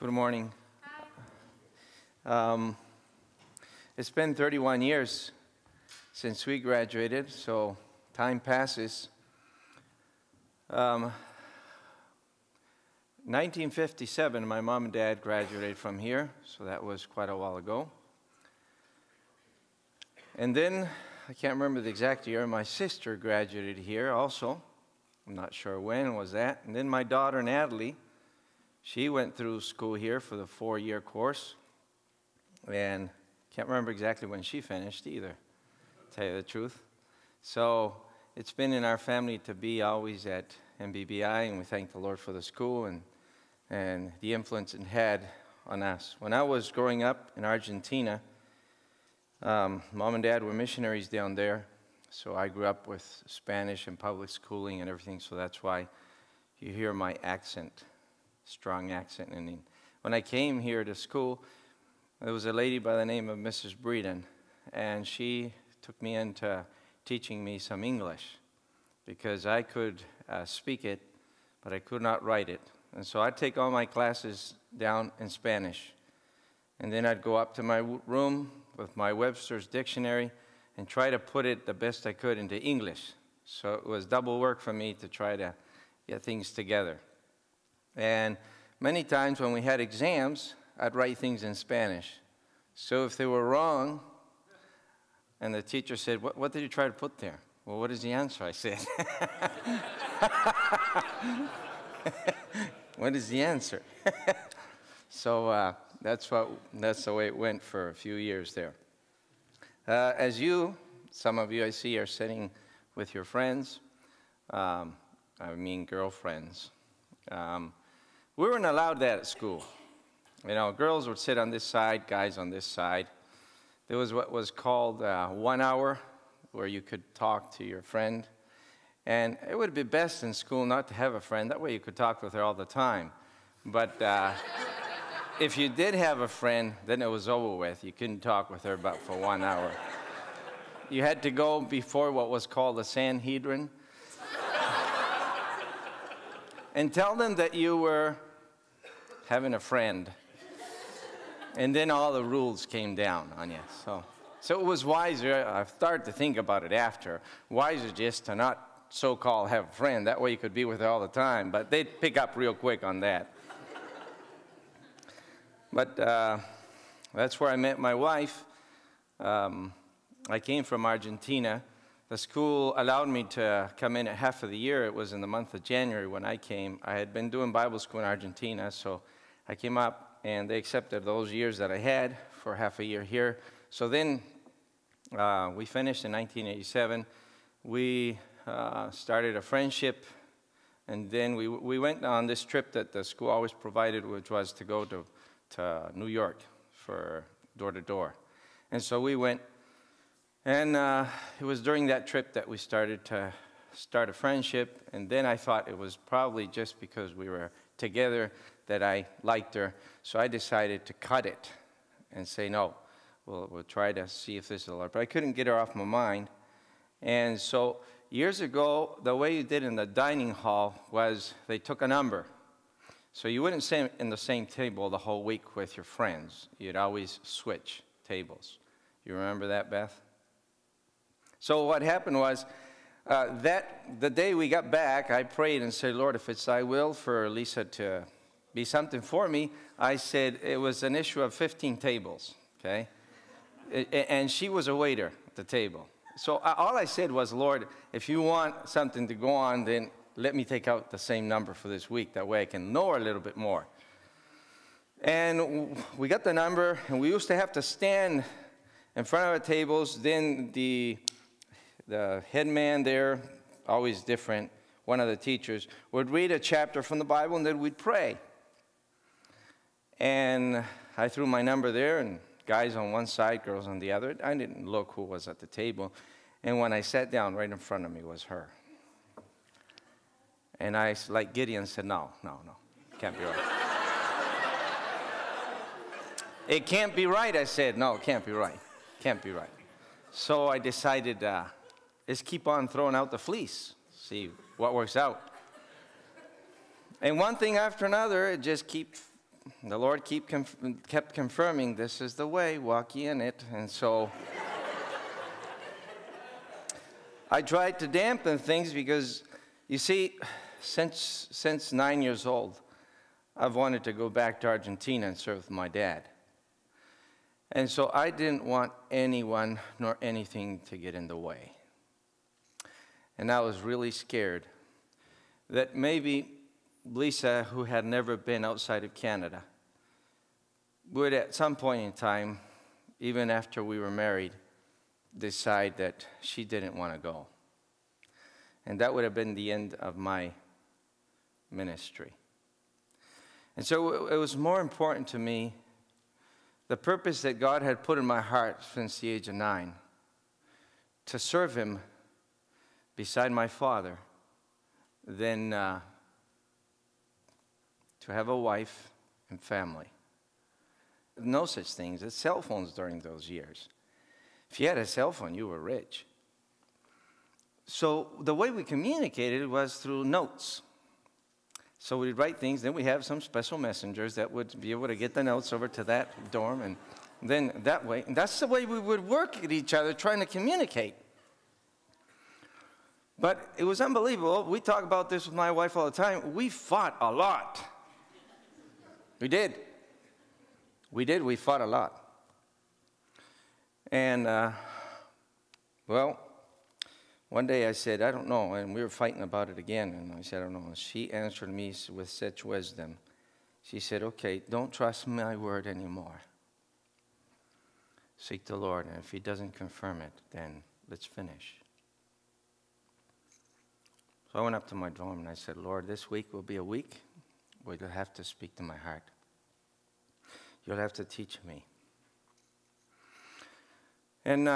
Good morning. It's been 31 years since we graduated, so time passes. 1957, my mom and dad graduated from here, so that was quite a while ago. And then, I can't remember the exact year, my sister graduated here also. I'm not sure when was that. And then my daughter, Natalie, she went through school here for the 4-year course. And can't remember exactly when she finished either, to tell you the truth. So it's been in our family to be always at NBBI, and we thank the Lord for the school and the influence it had on us. When I was growing up in Argentina, Mom and Dad were missionaries down there, so I grew up with Spanish and public schooling and everything, so that's why you hear my accent, strong accent. And when I came here to school, there was a lady by the name of Mrs. Breeden, and she took me into teaching me some English because I could speak it, but I could not write it. And so I'd take all my classes down in Spanish, and then I'd go up to my room with my Webster's dictionary and try to put it the best I could into English. So it was double work for me to try to get things together. And many times when we had exams, I'd write things in Spanish. So if they were wrong, and the teacher said, what did you try to put there? Well, what is the answer? I said. What is the answer? So that's the way it went for a few years there. As some of you I see are sitting with your friends, I mean girlfriends. We weren't allowed that at school. You know, girls would sit on this side, guys on this side. There was what was called 1 hour where you could talk to your friend. And it would be best in school not to have a friend. That way you could talk with her all the time. But if you did have a friend, then it was over with. You couldn't talk with her but for 1 hour. You had to go before what was called the Sanhedrin and tell them that you were having a friend. And then all the rules came down on you. So it was wiser, I've started to think about it after, wiser just to not so-called have a friend. That way you could be with her all the time. But they'd pick up real quick on that. But that's where I met my wife. I came from Argentina. The school allowed me to come in at half of the year. It was in the month of January when I came. I had been doing Bible school in Argentina, so I came up and they accepted those years that I had for half a year here. So then we finished in 1987. We started a friendship, and then we went on this trip that the school always provided, which was to go to New York for door-to-door. And so we went, and it was during that trip that we started to start a friendship, and then I thought it was probably just because we were together that I liked her, so I decided to cut it and say, no, we'll try to see if this is a lot. But I couldn't get her off my mind. And so years ago, the way you did in the dining hall was they took a number. So you wouldn't sit in the same table the whole week with your friends. You'd always switch tables. You remember that, Beth? So what happened was, the day we got back, I prayed and said, Lord, if it's thy will for Lisa to be something for me, I said it was an issue of 15 tables, okay? And she was a waiter at the table. So all I said was, Lord, if you want something to go on, then let me take out the same number for this week. That way I can know her a little bit more. And we got the number, and we used to have to stand in front of our tables. Then the head man there, always different, one of the teachers, would read a chapter from the Bible, and then we'd pray. And I threw my number there, and guys on one side, girls on the other. I didn't look who was at the table. And when I sat down, right in front of me was her. And I, like Gideon, said, no, can't be right. It can't be right, I said. No, it can't be right. Can't be right. So I decided, let's keep on throwing out the fleece, see what works out. And one thing after another, it just keeps the Lord kept confirming, this is the way, walk ye in it. And so I tried to dampen things because, you see, since 9 years old, I've wanted to go back to Argentina and serve with my dad. And so I didn't want anyone nor anything to get in the way. And I was really scared that maybe Lisa, who had never been outside of Canada, would at some point in time, even after we were married, decide that she didn't want to go. And that would have been the end of my ministry. And so it was more important to me, the purpose that God had put in my heart since the age of 9, to serve Him beside my father, than to have a wife and family. No such things as cell phones during those years. If you had a cell phone, you were rich. So the way we communicated was through notes. So we'd write things, then we have some special messengers that would be able to get the notes over to that dorm, and then that way, and that's the way we would work at each other trying to communicate. But it was unbelievable. We talk about this with my wife all the time. We fought a lot. We did. We fought a lot. And, well, one day I said, I don't know, and we were fighting about it again, and I said, I don't know. And she answered me with such wisdom. She said, okay, don't trust my word anymore. Seek the Lord, and if He doesn't confirm it, then let's finish. So I went up to my dorm and I said, Lord, this week will be a week where you'll have to speak to my heart. You'll have to teach me. And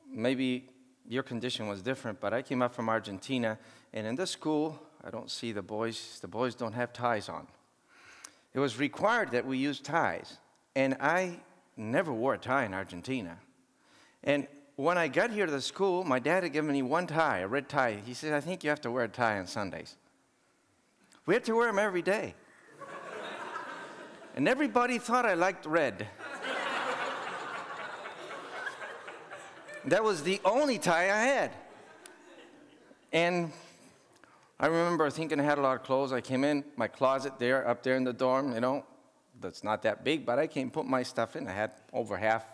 maybe your condition was different, but I came up from Argentina, and in this school, I don't see the boys don't have ties on. It was required that we use ties, and I never wore a tie in Argentina. And when I got here to the school, my dad had given me one tie, a red tie. He said, I think you have to wear a tie on Sundays. We had to wear them every day. And everybody thought I liked red. That was the only tie I had. And I remember thinking I had a lot of clothes. I came in, my closet there, up there in the dorm, you know, that's not that big, but I came put my stuff in. I had over half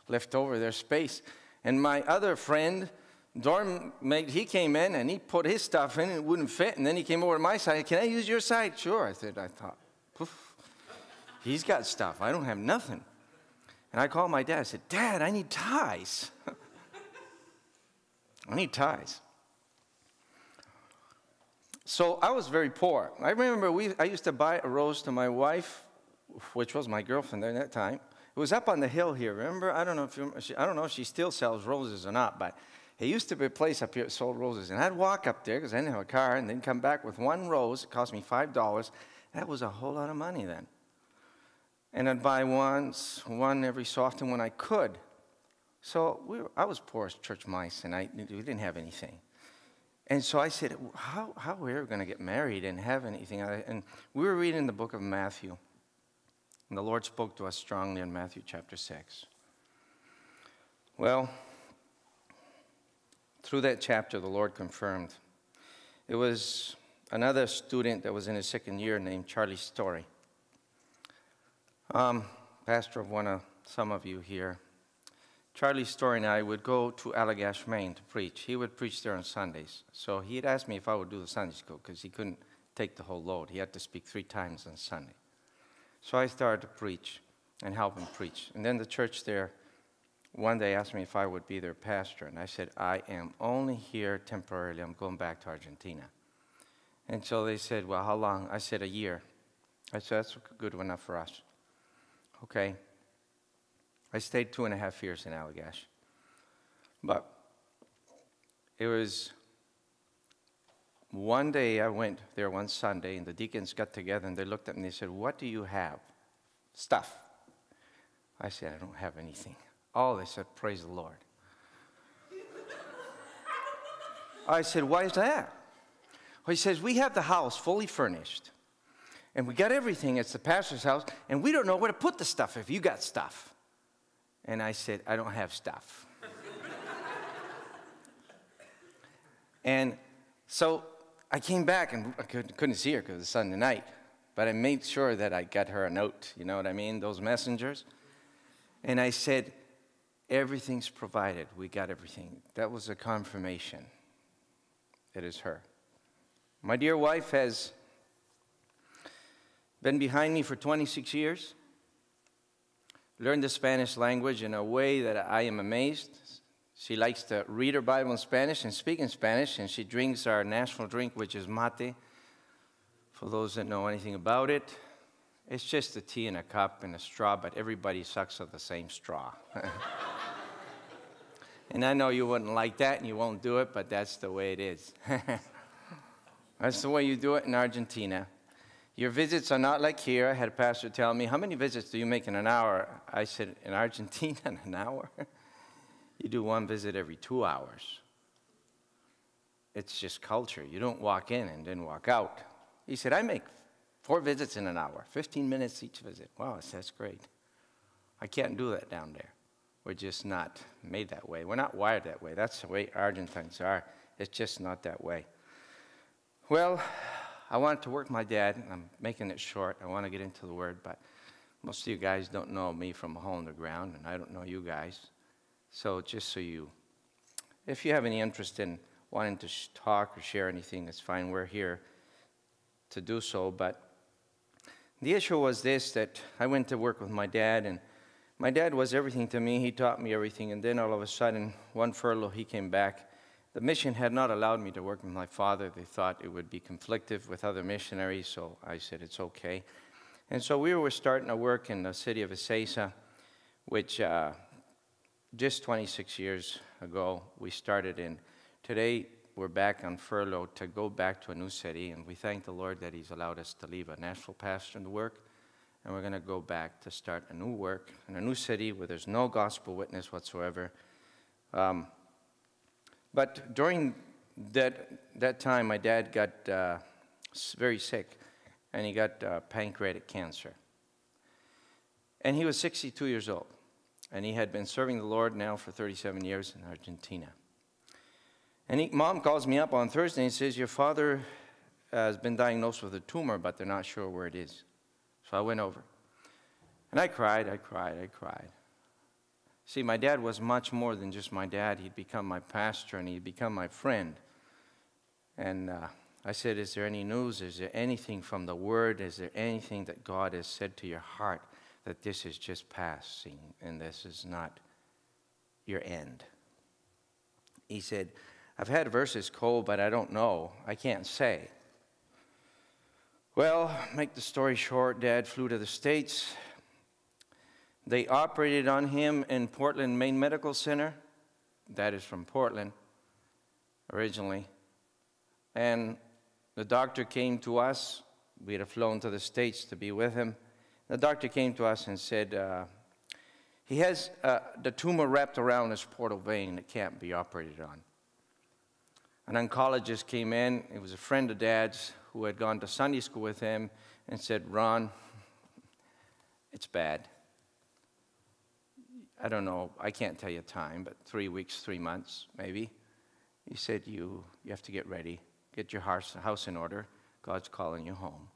left over their space. And my other friend, dorm mate, he came in and he put his stuff in and it wouldn't fit. And then he came over to my side. Can I use your side? Sure. I thought, poof, he's got stuff. I don't have nothing. And I called my dad. I said, Dad, I need ties. I need ties. So I was very poor. I remember I used to buy a rose to my wife, which was my girlfriend at that time. It was up on the hill here. Remember? I don't know if she still sells roses or not, but it used to be a place up here that sold roses. And I'd walk up there because I didn't have a car, and then come back with one rose. It cost me $5. That was a whole lot of money then. And I'd buy one every so often when I could. So I was poor as church mice, and we didn't have anything. And so I said, how are we ever going to get married and have anything? And we were reading the book of Matthew. And the Lord spoke to us strongly in Matthew chapter 6. Well, through that chapter, the Lord confirmed. It was another student that was in his second year named Charlie Story. Pastor of some of you here. Charlie Story and I would go to Allagash, Maine to preach. He would preach there on Sundays. So he had asked me if I would do the Sunday school because he couldn't take the whole load. He had to speak 3 times on Sunday. So I started to preach and help him preach. And then the church there one day asked me if I would be their pastor. And I said, I am only here temporarily. I'm going back to Argentina. And so they said, well, how long? I said, a year. I said, that's good enough for us. Okay. I stayed 2.5 years in Allagash. But it was one day I went there one Sunday, and the deacons got together, and they looked at me and they said, what do you have? Stuff. I said, I don't have anything. Oh, they said, praise the Lord. I said, why is that? Well, he says, we have the house fully furnished. And we got everything. It's the pastor's house, and we don't know where to put the stuff if you got stuff. And I said, I don't have stuff. And so I came back, and I couldn't see her because it was Sunday night. But I made sure that I got her a note, you know what I mean, those messengers. And I said, everything's provided. We got everything. That was a confirmation. It is her. My dear wife has been behind me for 26 years. Learned the Spanish language in a way that I am amazed. She likes to read her Bible in Spanish and speak in Spanish, and she drinks our national drink, which is mate. For those that know anything about it, it's just a tea in a cup and a straw, but everybody sucks of the same straw. And I know you wouldn't like that and you won't do it, but that's the way it is. That's the way you do it in Argentina. Your visits are not like here. I had a pastor tell me, how many visits do you make in an hour? I said, in Argentina, in an hour? You do one visit every 2 hours. It's just culture. You don't walk in and then walk out. He said, I make 4 visits in an hour, 15 minutes each visit. Wow, that's great. I can't do that down there. We're just not made that way. We're not wired that way. That's the way Argentines are. It's just not that way. Well, I wanted to work my dad. I'm making it short. I want to get into the word, but most of you guys don't know me from a hole in the ground, and I don't know you guys. So just so you, if you have any interest in wanting to talk or share anything, that's fine. We're here to do so. But the issue was this, that I went to work with my dad, and my dad was everything to me. He taught me everything, and then all of a sudden, one furlough, he came back. The mission had not allowed me to work with my father. They thought it would be conflictive with other missionaries, so I said it's okay. And so we were starting to work in the city of Ezeiza, which just 26 years ago we started in. Today we're back on furlough to go back to a new city, and we thank the Lord that He's allowed us to leave a national pastor and work, and we're going to go back to start a new work in a new city where there's no gospel witness whatsoever. But during that time, my dad got very sick, and he got pancreatic cancer. And he was 62 years old, and he had been serving the Lord now for 37 years in Argentina. And Mom calls me up on Thursday and says, your father has been diagnosed with a tumor, but they're not sure where it is. So I went over. And I cried. See, my dad was much more than just my dad. He'd become my pastor, and he'd become my friend. And I said, is there any news? Is there anything from the Word? Is there anything that God has said to your heart that this is just passing and this is not your end? He said, I've had verses, Cole, but I don't know. I can't say. Well, make the story short, Dad flew to the States. They operated on him in Portland, Maine Medical Center. That is from Portland, originally. And the doctor came to us. We had flown to the States to be with him. The doctor came to us and said, he has the tumor wrapped around his portal vein that can't be operated on. An oncologist came in. It was a friend of Dad's who had gone to Sunday school with him and said, Ron, it's bad. I don't know, I can't tell you time, but 3 weeks, 3 months, maybe. He said, you have to get ready. Get your house in order. God's calling you home.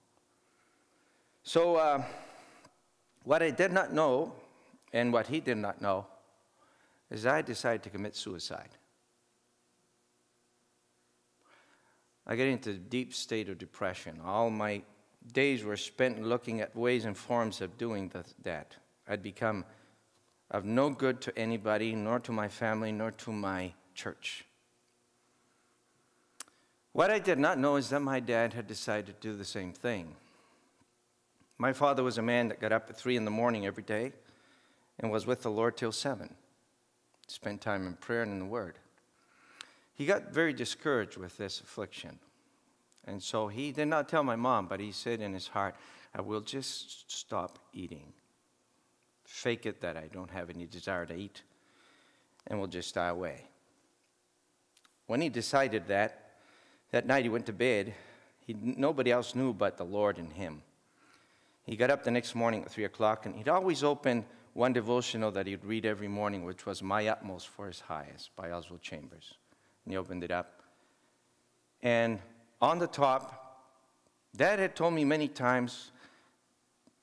So what I did not know, and what he did not know, is I decided to commit suicide. I got into a deep state of depression. All my days were spent looking at ways and forms of doing that. I'd become of no good to anybody, nor to my family, nor to my church. What I did not know is that my dad had decided to do the same thing. My father was a man that got up at 3 in the morning every day and was with the Lord till 7. Spent time in prayer and in the Word. He got very discouraged with this affliction. And so he did not tell my mom, but he said in his heart, I will just stop eating. Fake it that I don't have any desire to eat, and we'll just die away. When he decided that night he went to bed, nobody else knew but the Lord and him. He got up the next morning at 3 o'clock, and he'd always open one devotional that he'd read every morning, which was My Utmost for His Highest by Oswald Chambers. And he opened it up. And on the top, Dad had told me many times,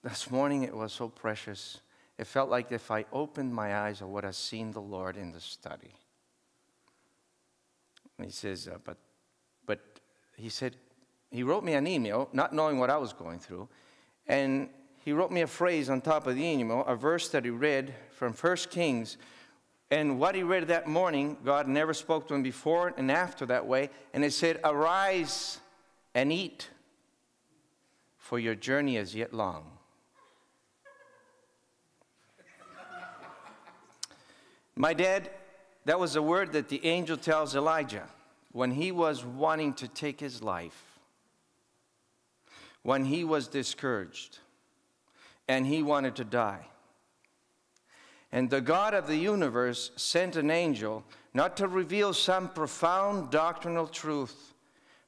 this morning it was so precious. It felt like if I opened my eyes, I would have seen the Lord in the study. And he says, but he said, he wrote me an email, not knowing what I was going through, and he wrote me a phrase on top of the email, a verse that he read from 1 Kings. And what he read that morning, God never spoke to him before and after that way. And it said, arise and eat, for your journey is yet long. My dad, that was a word that the angel tells Elijah when he was wanting to take his life, when he was discouraged, and he wanted to die. And the God of the universe sent an angel not to reveal some profound doctrinal truth,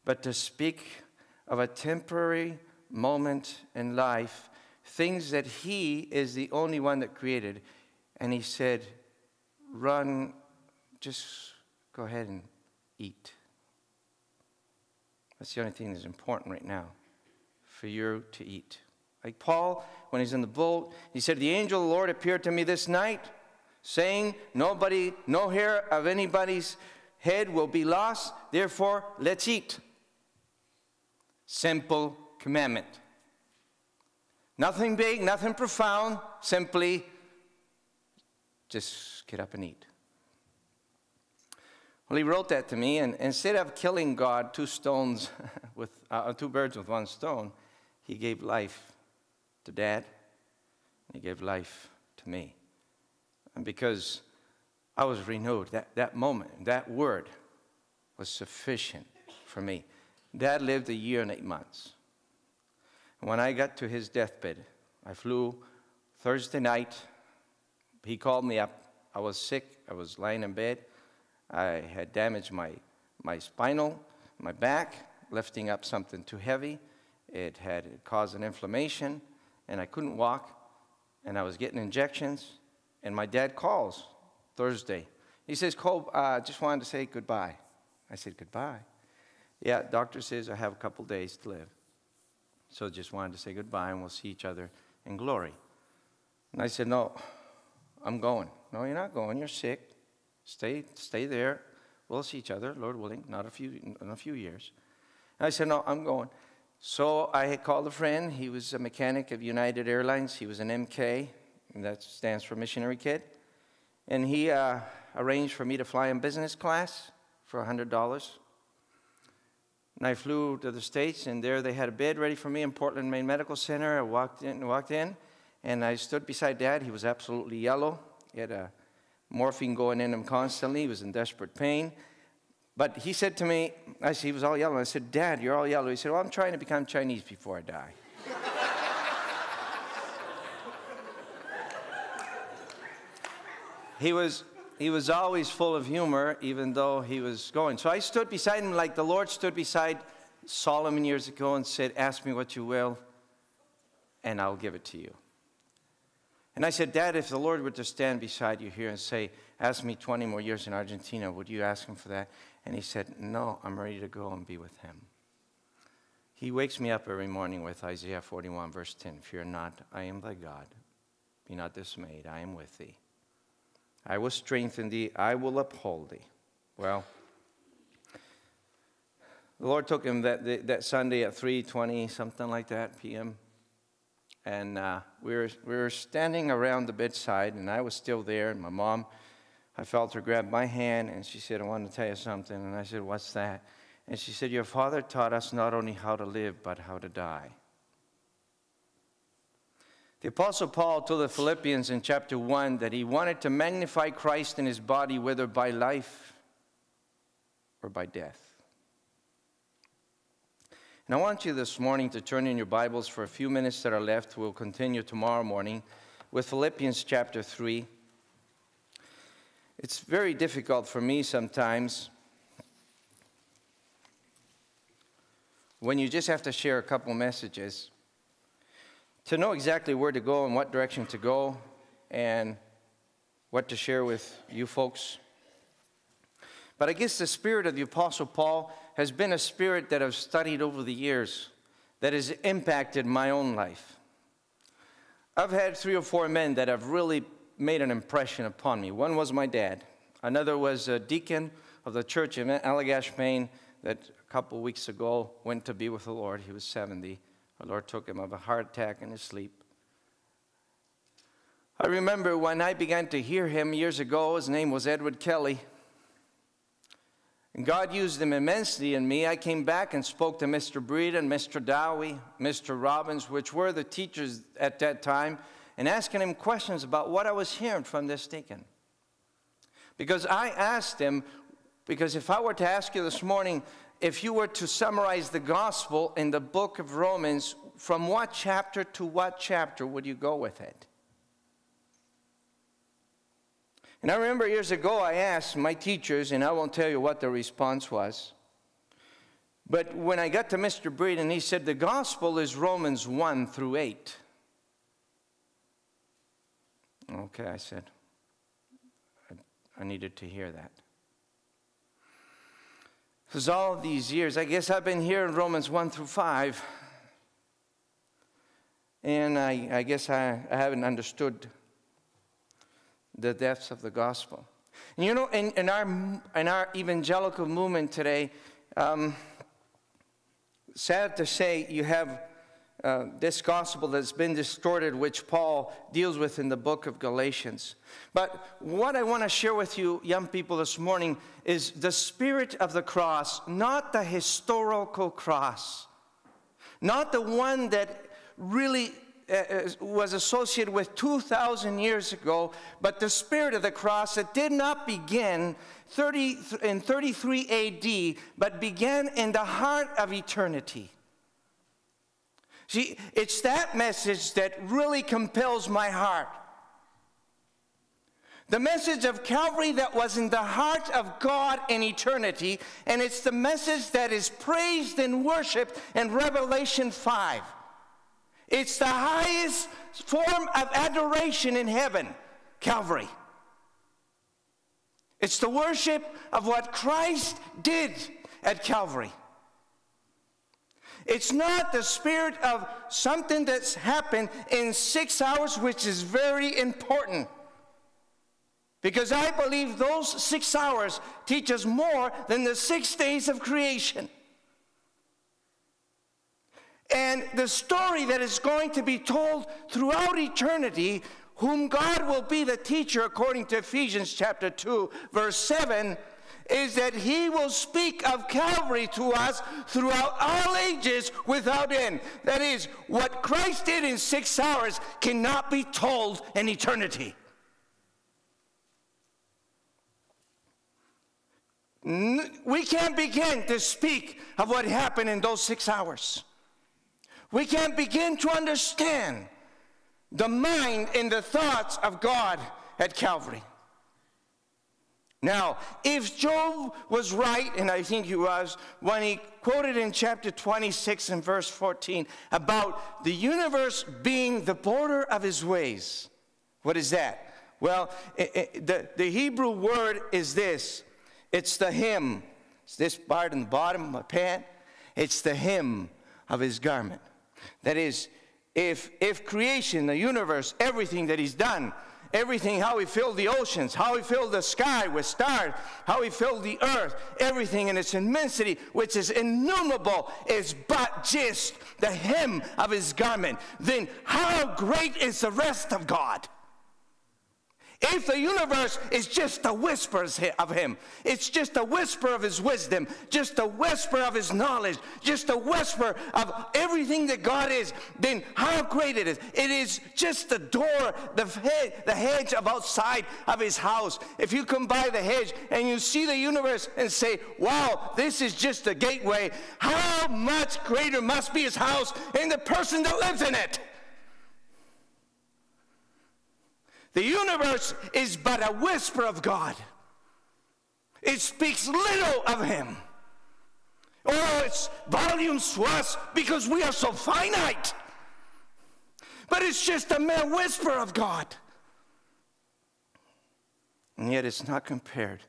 but to speak of a temporary moment in life, things that he is the only one that created. And he said, run, just go ahead and eat. That's the only thing that's important right now, for you to eat. Like Paul, when he's in the boat, he said, the angel of the Lord appeared to me this night, saying, no hair of anybody's head will be lost, therefore let's eat. Simple commandment. Nothing big, nothing profound, simply just get up and eat. Well, he wrote that to me, and instead of killing God, two birds with one stone, he gave life to Dad, and he gave life to me. And because I was renewed, that moment, that word was sufficient for me. Dad lived 1 year and 8 months. And when I got to his deathbed, I flew Thursday night. He called me up. I was sick. I was lying in bed. I had damaged my spinal, my back, lifting up something too heavy. It had caused an inflammation, and I couldn't walk, and I was getting injections, and my dad calls Thursday. He says, Cole, just wanted to say goodbye. I said, goodbye? Yeah, doctor says I have a couple days to live. So just wanted to say goodbye, and we'll see each other in glory. And I said, no, I'm going. No, you're not going. You're sick. Stay there. We'll see each other, Lord willing, in a few years. And I said, no, I'm going. So I had called a friend. He was a mechanic of United Airlines. He was an MK, and that stands for missionary kid. And he arranged for me to fly in business class for $100. And I flew to the States, and there they had a bed ready for me in Portland Main Medical Center. I walked in, and I stood beside Dad. He was absolutely yellow. He had morphine going in him constantly. He was in desperate pain. But he said to me, he was all yellow. I said, Dad, you're all yellow. He said, well, I'm trying to become Chinese before I die. He was always full of humor, even though he was going. So I stood beside him like the Lord stood beside Solomon years ago and said, ask me what you will, and I'll give it to you. And I said, Dad, if the Lord were to stand beside you here and say, ask me 20 more years in Argentina, would you ask him for that? And he said, no, I'm ready to go and be with him. He wakes me up every morning with Isaiah 41, verse 10. Fear not, I am thy God. Be not dismayed, I am with thee. I will strengthen thee, I will uphold thee. Well, the Lord took him that Sunday at 3:20, something like that, p.m. And we were standing around the bedside, and I was still there, and my mom, I felt her grab my hand, and she said, I want to tell you something. And I said, what's that? And she said, your father taught us not only how to live, but how to die. The Apostle Paul told the Philippians in chapter 1 that he wanted to magnify Christ in his body, whether by life or by death. And I want you this morning to turn in your Bibles for a few minutes that are left. We'll continue tomorrow morning with Philippians chapter 3. It's very difficult for me sometimes when you just have to share a couple messages to know exactly where to go and what direction to go and what to share with you folks. But I guess the spirit of the Apostle Paul has been a spirit that I've studied over the years that has impacted my own life. I've had 3 or 4 men that have really made an impression upon me. One was my dad. Another was a deacon of the church in Allagash, Maine, that a couple of weeks ago went to be with the Lord. He was 70. The Lord took him of a heart attack in his sleep. I remember when I began to hear him years ago, his name was Edward Kelly. And God used him immensely in me. I came back and spoke to Mr. Breed and Mr. Dowie, Mr. Robbins, which were the teachers at that time, and asking him questions about what I was hearing from this deacon. Because I asked him, because if I were to ask you this morning, if you were to summarize the gospel in the book of Romans, from what chapter to what chapter would you go with it? And I remember years ago I asked my teachers, and I won't tell you what the response was. But when I got to Mr. Breed, and he said, the gospel is Romans 1 through 8. Okay, I said, I needed to hear that. Because all of these years, I guess I've been hearing Romans 1 through 5. And I guess I haven't understood the depths of the gospel. And you know, in our evangelical movement today, sad to say, you have this gospel that's been distorted, which Paul deals with in the book of Galatians. But what I want to share with you, young people, this morning is the spirit of the cross, not the historical cross, not the one that really was associated with 2,000 years ago, but the spirit of the cross that did not begin in 33 AD, but began in the heart of eternity. See, it's that message that really compels my heart. The message of Calvary that was in the heart of God in eternity, and it's the message that is praised and worshiped in Revelation 5. It's the highest form of adoration in heaven, Calvary. It's the worship of what Christ did at Calvary. It's not the spirit of something that's happened in 6 hours, which is very important. Because I believe those 6 hours teach us more than the 6 days of creation. And the story that is going to be told throughout eternity, whom God will be the teacher according to Ephesians chapter 2, verse 7, is that he will speak of Calvary to us throughout all ages without end. That is, what Christ did in 6 hours cannot be told in eternity. We can't begin to speak of what happened in those 6 hours. We can't begin to understand the mind and the thoughts of God at Calvary. Now, if Job was right, and I think he was, when he quoted in chapter 26 and verse 14 about the universe being the border of his ways, what is that? Well, the Hebrew word is this. It's the hem. It's this part in the bottom of my pant. It's the hem of his garment. That is, if creation, the universe, everything that he's done, everything, how he filled the oceans, how he filled the sky with stars, how he filled the earth, everything in its immensity, which is innumerable, is but just the hem of his garment, then how great is the rest of God? If the universe is just a whisper of him, it's just a whisper of his wisdom, just a whisper of his knowledge, just a whisper of everything that God is, then how great it is. It is just the door, the hedge of outside of his house. If you come by the hedge and you see the universe and say, wow, this is just a gateway, how much greater must be his house and the person that lives in it? The universe is but a whisper of God. It speaks little of him. Oh, it's volumes to us because we are so finite. But it's just a mere whisper of God. And yet it's not compared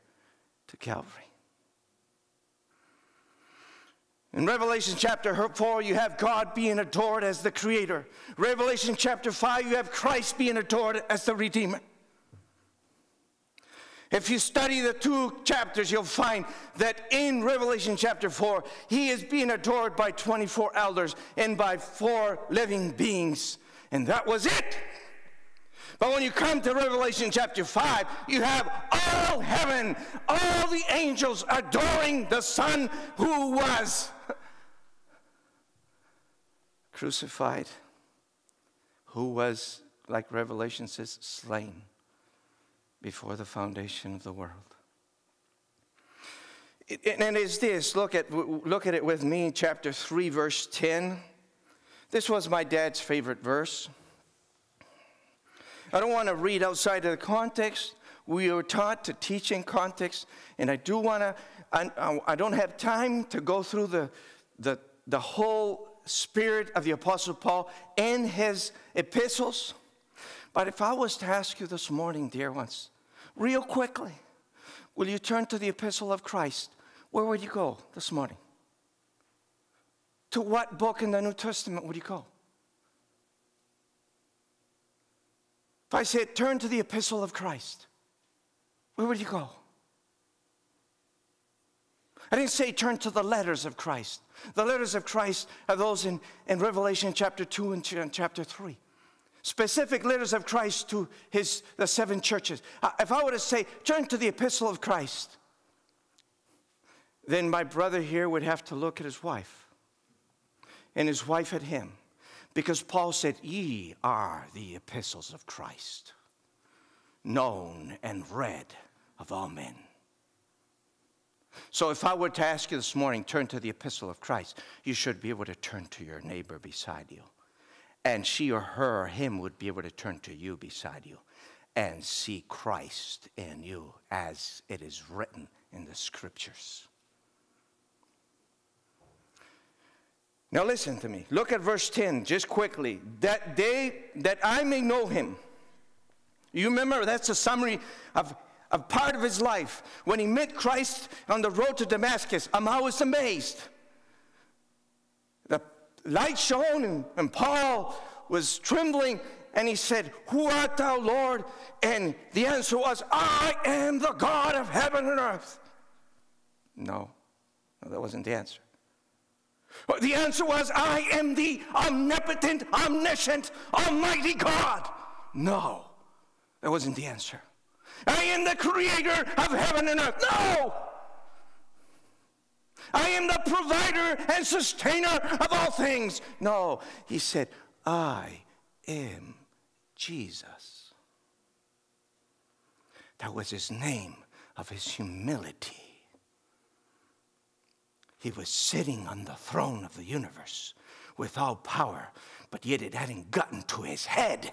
to Calvary. In Revelation chapter 4, you have God being adored as the Creator. Revelation chapter 5, you have Christ being adored as the Redeemer. If you study the two chapters, you'll find that in Revelation chapter 4, he is being adored by 24 elders and by 4 living beings. And that was it. But when you come to Revelation chapter 5, you have all heaven, all the angels adoring the Son who was crucified, who was, like Revelation says, slain before the foundation of the world. And it's this, look at it with me, chapter 3, verse 10. This was my dad's favorite verse. I don't want to read outside of the context. We are taught to teach in context, and I don't have time to go through the whole spirit of the Apostle Paul and his epistles. But if I was to ask you this morning, dear ones, real quickly, will you turn to the epistle of Christ? Where would you go this morning? To what book in the New Testament would you go? If I said, turn to the epistle of Christ, where would you go? I didn't say turn to the letters of Christ. The letters of Christ are those in Revelation chapter 2 and chapter 3. Specific letters of Christ to the 7 churches. If I were to say, turn to the epistle of Christ, then my brother here would have to look at his wife, and his wife at him. Because Paul said, ye are the epistles of Christ, known and read of all men. So if I were to ask you this morning, turn to the epistle of Christ, you should be able to turn to your neighbor beside you. And she or her or him would be able to turn to you beside you and see Christ in you as it is written in the scriptures. Now listen to me. Look at verse 10 just quickly. That I may know him. You remember that's a summary of part of his life. When he met Christ on the road to Damascus, I was amazed. The light shone and Paul was trembling and he said, who art thou, Lord? And the answer was, I am the God of heaven and earth. No, that wasn't the answer. The answer was, I am the omnipotent, omniscient, almighty God. No, that wasn't the answer. I am the creator of heaven and earth. No! I am the provider and sustainer of all things. No, he said, I am Jesus. That was his name of his humility. He was sitting on the throne of the universe with all power, but yet it hadn't gotten to his head.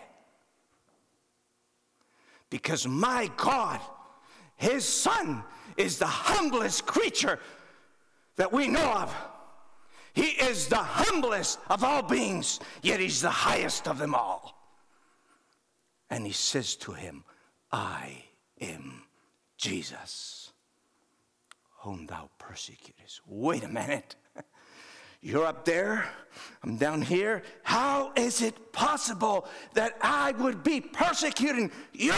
Because my God, his Son, is the humblest creature that we know of. He is the humblest of all beings, yet he's the highest of them all. And he says to him, I am Jesus, whom thou persecutest. Wait a minute. You're up there, I'm down here. How is it possible that I would be persecuting you?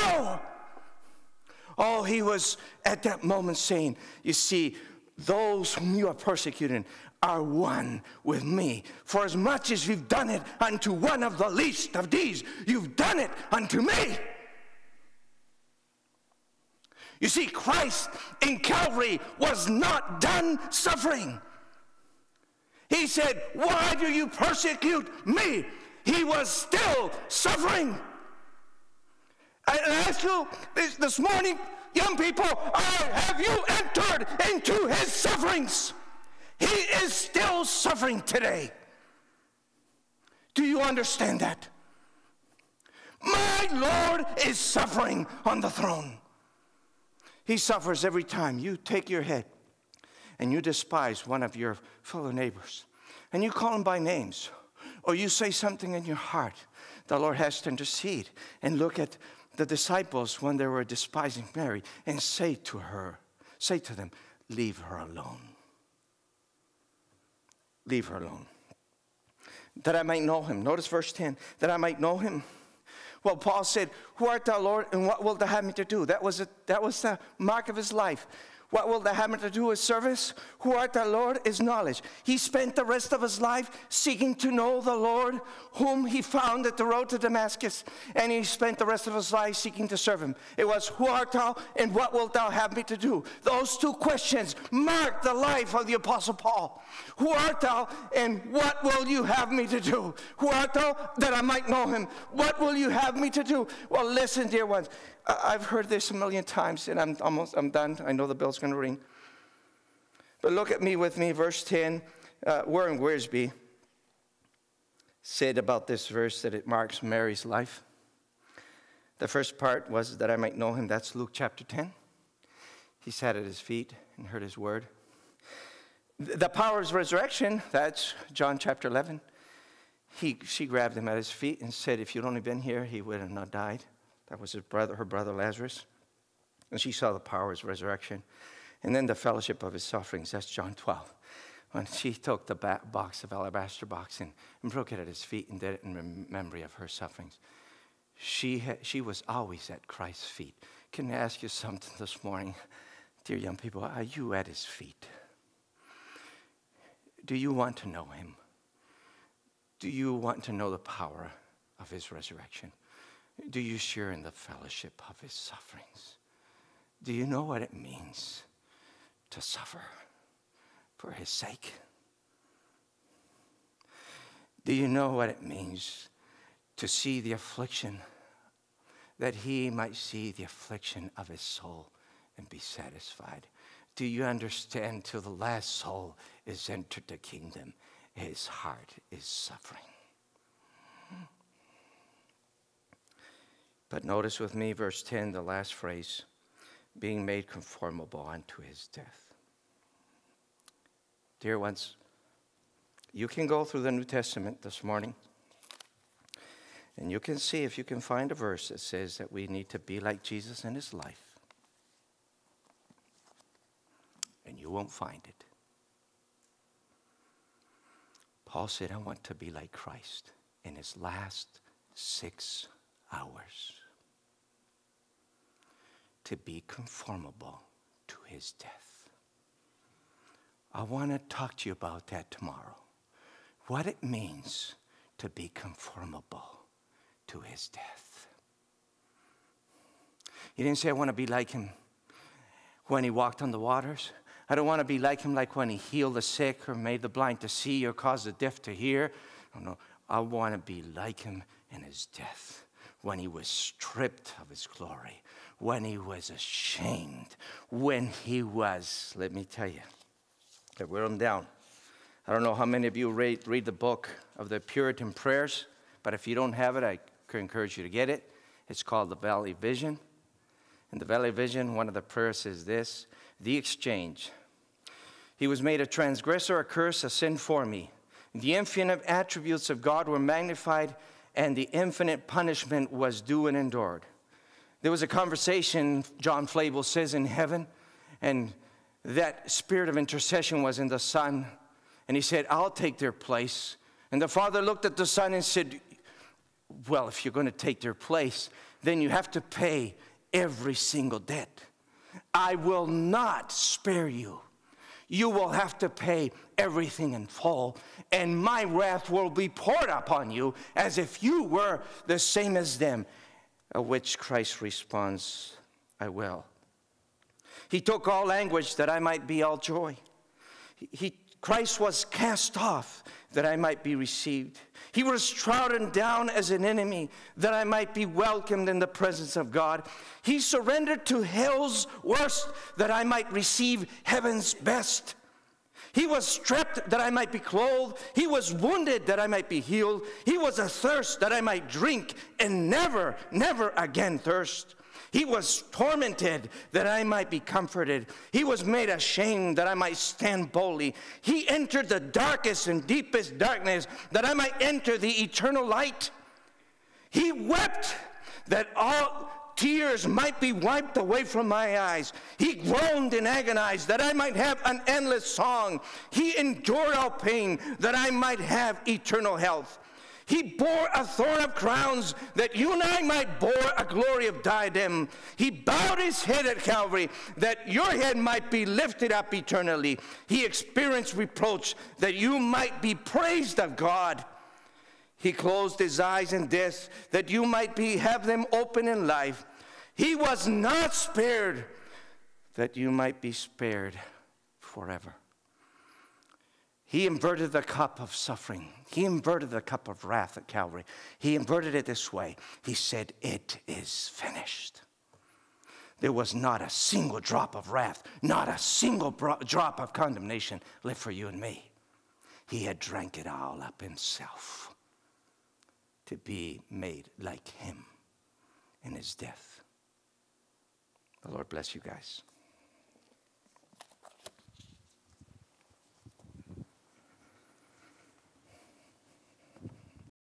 Oh, he was at that moment saying, you see, those whom you are persecuting are one with me. For as much as you've done it unto one of the least of these, you've done it unto me. You see, Christ in Calvary was not done suffering. He said, why do you persecute me? He was still suffering. I ask you this morning, young people, have you entered into his sufferings? He is still suffering today. Do you understand that? My Lord is suffering on the throne. He suffers every time you take your head and you despise one of your fellow neighbors and you call them by names, or you say something in your heart the Lord has to intercede and look at the disciples when they were despising Mary and say to them, leave her alone. Leave her alone. That I might know him. Notice verse 10. That I might know him. Well, Paul said, who art thou, Lord, and what wilt thou have me to do? That was the mark of his life. What will thou have me to do with service? Who art thou, Lord, is knowledge. He spent the rest of his life seeking to know the Lord, whom he found at the road to Damascus. And he spent the rest of his life seeking to serve him. It was, who art thou, and what wilt thou have me to do? Those two questions marked the life of the Apostle Paul. Who art thou, and what will you have me to do? Who art thou, that I might know him? What will you have me to do? Well, listen, dear ones. I've heard this a million times, and I'm done. I know the bell's going to ring. But look at me with me, verse 10. Warren Wiersbe said about this verse that it marks Mary's life. The first part was that I might know him. That's Luke chapter 10. He sat at his feet and heard his word. The power of resurrection, that's John chapter 11. She grabbed him at his feet and said, if you'd only been here, he would have not died. That was her brother Lazarus. And she saw the power of his resurrection. And then the fellowship of his sufferings. That's John 12. When she took the box of alabaster box and broke it at his feet and did it in memory of her sufferings. She was always at Christ's feet. Can I ask you something this morning? Dear young people, are you at his feet? Do you want to know him? Do you want to know the power of his resurrection? Do you share in the fellowship of his sufferings? Do you know what it means to suffer for his sake? Do you know what it means to see the affliction, that he might see the affliction of his soul and be satisfied? Do you understand till the last soul is entered the kingdom, his heart is suffering? But notice with me, verse 10, the last phrase, being made conformable unto his death. Dear ones, you can go through the New Testament this morning, and you can see if you can find a verse that says that we need to be like Jesus in his life. And you won't find it. Paul said, I want to be like Christ in his last 6 hours. To be conformable to his death. I want to talk to you about that tomorrow. What it means to be conformable to his death. He didn't say, I want to be like him when he walked on the waters. I don't want to be like him like when he healed the sick or made the blind to see or caused the deaf to hear. No, I want to be like him in his death, when he was stripped of his glory, when he was ashamed, when he was, let me tell you, I wrote them down. I don't know how many of you read the book of the Puritan prayers, but if you don't have it, I could encourage you to get it. It's called the Valley Vision. In the Valley Vision, one of the prayers is this, the exchange. He was made a transgressor, a curse, a sin for me. The infinite attributes of God were magnified, and the infinite punishment was due and endured. There was a conversation, John Flavel says, in heaven, and that spirit of intercession was in the Son. And he said, I'll take their place. And the Father looked at the Son and said, well, if you're going to take their place, then you have to pay every single debt. I will not spare you. You will have to pay everything in full, and my wrath will be poured upon you as if you were the same as them. At which Christ responds, I will. He took all language that I might be all joy. Christ was cast off that I might be received. He was trodden down as an enemy that I might be welcomed in the presence of God. He surrendered to hell's worst that I might receive heaven's best. He was stripped that I might be clothed. He was wounded that I might be healed. He was athirst that I might drink and never, never again thirst. He was tormented that I might be comforted. He was made ashamed that I might stand boldly. He entered the darkest and deepest darkness that I might enter the eternal light. He wept that all tears might be wiped away from my eyes. He groaned and agonized that I might have an endless song. He endured all pain that I might have eternal health. He bore a thorn of crowns that you and I might bore a glory of diadem. He bowed his head at Calvary that your head might be lifted up eternally. He experienced reproach that you might be praised of God. He closed his eyes in death that you might have them open in life. He was not spared that you might be spared forever. He inverted the cup of suffering. He inverted the cup of wrath at Calvary. He inverted it this way. He said, it is finished. There was not a single drop of wrath, not a single drop of condemnation left for you and me. He had drank it all up himself to be made like him in his death. The Lord bless you guys.